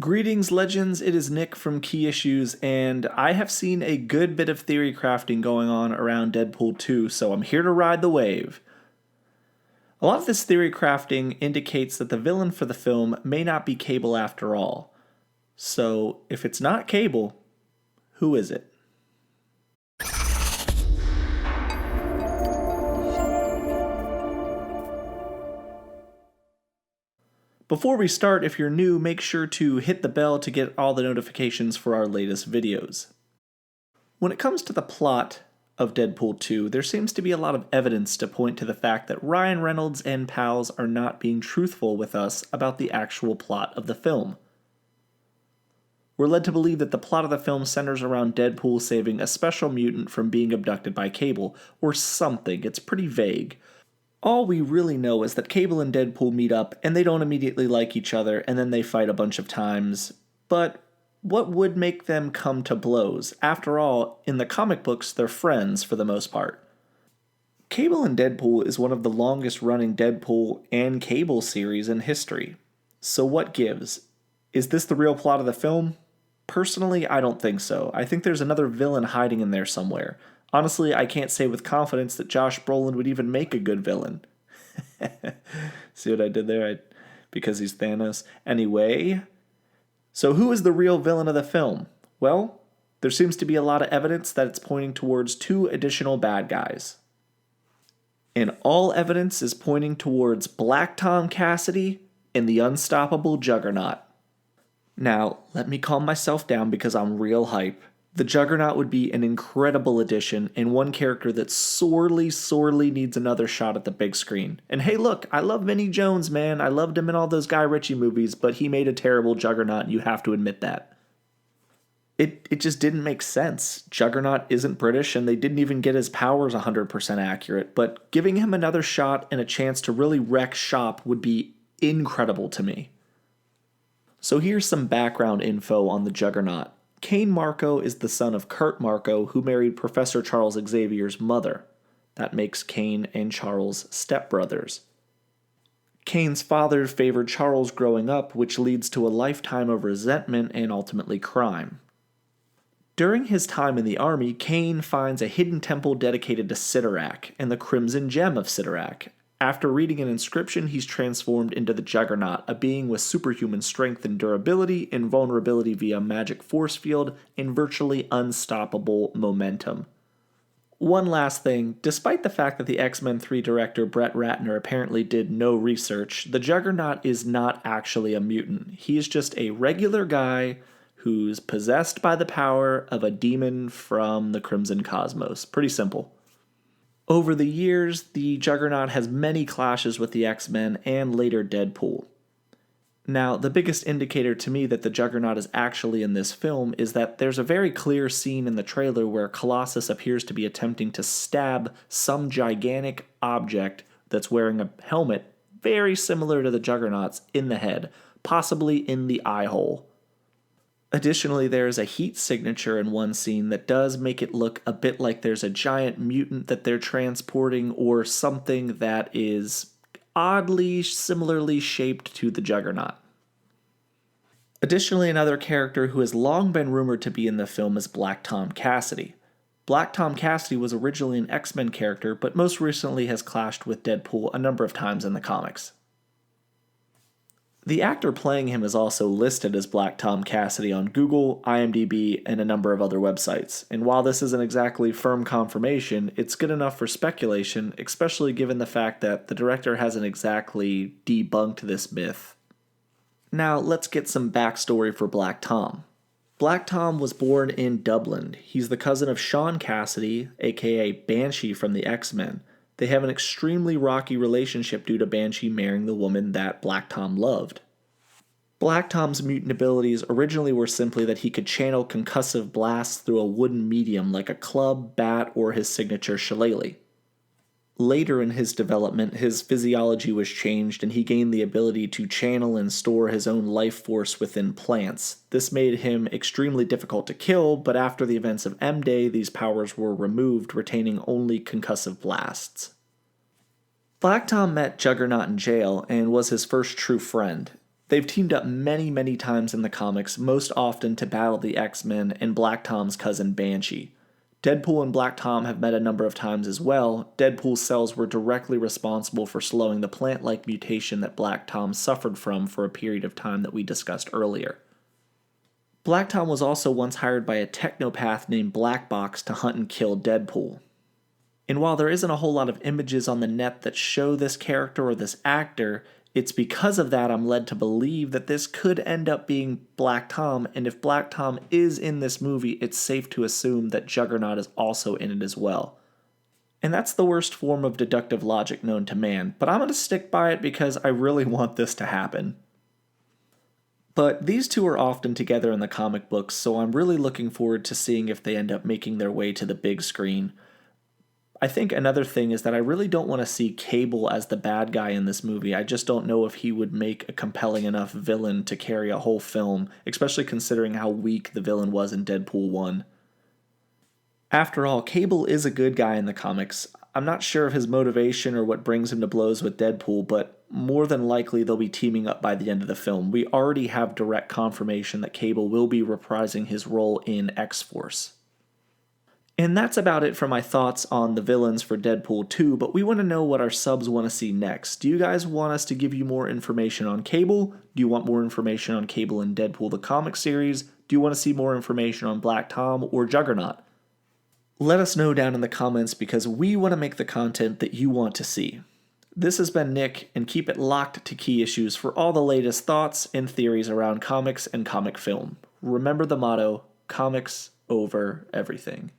Greetings, legends. It is Nick from Key Issues, and I have seen a good bit of theory crafting going on around Deadpool 2, so I'm here to ride the wave. A lot of this theory crafting indicates that the villain for the film may not be Cable after all. So, if it's not Cable, who is it? Before we start, if you're new, make sure to hit the bell to get all the notifications for our latest videos. When it comes to the plot of Deadpool 2, there seems to be a lot of evidence to point to the fact that Ryan Reynolds and pals are not being truthful with us about the actual plot of the film. We're led to believe that the plot of the film centers around Deadpool saving a special mutant from being abducted by Cable, or something. It's pretty vague. All we really know is that Cable and Deadpool meet up, and they don't immediately like each other, and then they fight a bunch of times. But what would make them come to blows? After all, in the comic books, they're friends for the most part. Cable and Deadpool is one of the longest-running Deadpool and Cable series in history. So what gives? Is this the real plot of the film? Personally, I don't think so. I think there's another villain hiding in there somewhere. Honestly, I can't say with confidence that Josh Brolin would even make a good villain. See what I did there? Because he's Thanos. Anyway, so who is the real villain of the film? Well, there seems to be a lot of evidence that it's pointing towards two additional bad guys. And all evidence is pointing towards Black Tom Cassidy and the unstoppable Juggernaut. Now, let me calm myself down because I'm real hype. The Juggernaut would be an incredible addition and one character that sorely needs another shot at the big screen. And hey look, I love Vinnie Jones, man. I loved him in all those Guy Ritchie movies, but he made a terrible Juggernaut, you have to admit that. It just didn't make sense. Juggernaut isn't British and they didn't even get his powers 100% accurate, but giving him another shot and a chance to really wreck shop would be incredible to me. So here's some background info on the Juggernaut. Cain Marko is the son of Kurt Marko, who married Professor Charles Xavier's mother. That makes Cain and Charles stepbrothers. Cain's father favored Charles growing up, which leads to a lifetime of resentment and ultimately crime. During his time in the army, Cain finds a hidden temple dedicated to Cyttorak and the Crimson Gem of Cyttorak. After reading an inscription, he's transformed into the Juggernaut, a being with superhuman strength and durability, invulnerability via magic force field, and virtually unstoppable momentum. One last thing, despite the fact that the X-Men 3 director Brett Ratner apparently did no research, the Juggernaut is not actually a mutant. He's just a regular guy who's possessed by the power of a demon from the Crimson Cosmos. Pretty simple. Over the years, the Juggernaut has many clashes with the X-Men and later Deadpool. Now, the biggest indicator to me that the Juggernaut is actually in this film is that there's a very clear scene in the trailer where Colossus appears to be attempting to stab some gigantic object that's wearing a helmet very similar to the Juggernaut's in the head, possibly in the eye hole. Additionally, there is a heat signature in one scene that does make it look a bit like there's a giant mutant that they're transporting or something that is oddly similarly shaped to the Juggernaut. Additionally, another character who has long been rumored to be in the film is Black Tom Cassidy. Black Tom Cassidy was originally an X-Men character, but most recently has clashed with Deadpool a number of times in the comics. The actor playing him is also listed as Black Tom Cassidy on Google, IMDb, and a number of other websites. And while this isn't exactly firm confirmation, it's good enough for speculation, especially given the fact that the director hasn't exactly debunked this myth. Now, let's get some backstory for Black Tom. Black Tom was born in Dublin. He's the cousin of Sean Cassidy, aka Banshee from the X-Men. They have an extremely rocky relationship due to Banshee marrying the woman that Black Tom loved. Black Tom's mutant abilities originally were simply that he could channel concussive blasts through a wooden medium like a club, bat, or his signature shillelagh. Later in his development, his physiology was changed and he gained the ability to channel and store his own life force within plants. This made him extremely difficult to kill, but after the events of M-Day, these powers were removed, retaining only concussive blasts. Black Tom met Juggernaut in jail and was his first true friend. They've teamed up many times in the comics, most often to battle the X-Men and Black Tom's cousin Banshee. Deadpool and Black Tom have met a number of times as well. Deadpool's cells were directly responsible for slowing the plant-like mutation that Black Tom suffered from for a period of time that we discussed earlier. Black Tom was also once hired by a technopath named Black Box to hunt and kill Deadpool. And while there isn't a whole lot of images on the net that show this character or this actor, it's because of that I'm led to believe that this could end up being Black Tom, and if Black Tom is in this movie, it's safe to assume that Juggernaut is also in it as well. And that's the worst form of deductive logic known to man, but I'm going to stick by it because I really want this to happen. But these two are often together in the comic books, so I'm really looking forward to seeing if they end up making their way to the big screen. I think another thing is that I really don't want to see Cable as the bad guy in this movie. I just don't know if he would make a compelling enough villain to carry a whole film, especially considering how weak the villain was in Deadpool 1. After all, Cable is a good guy in the comics. I'm not sure of his motivation or what brings him to blows with Deadpool, but more than likely they'll be teaming up by the end of the film. We already have direct confirmation that Cable will be reprising his role in X-Force. And that's about it for my thoughts on the villains for Deadpool 2, but we want to know what our subs want to see next. Do you guys want us to give you more information on Cable? Do you want more information on Cable and Deadpool the comic series? Do you want to see more information on Black Tom or Juggernaut? Let us know down in the comments because we want to make the content that you want to see. This has been Nick, and keep it locked to Key Issues for all the latest thoughts and theories around comics and comic film. Remember the motto, comics over everything.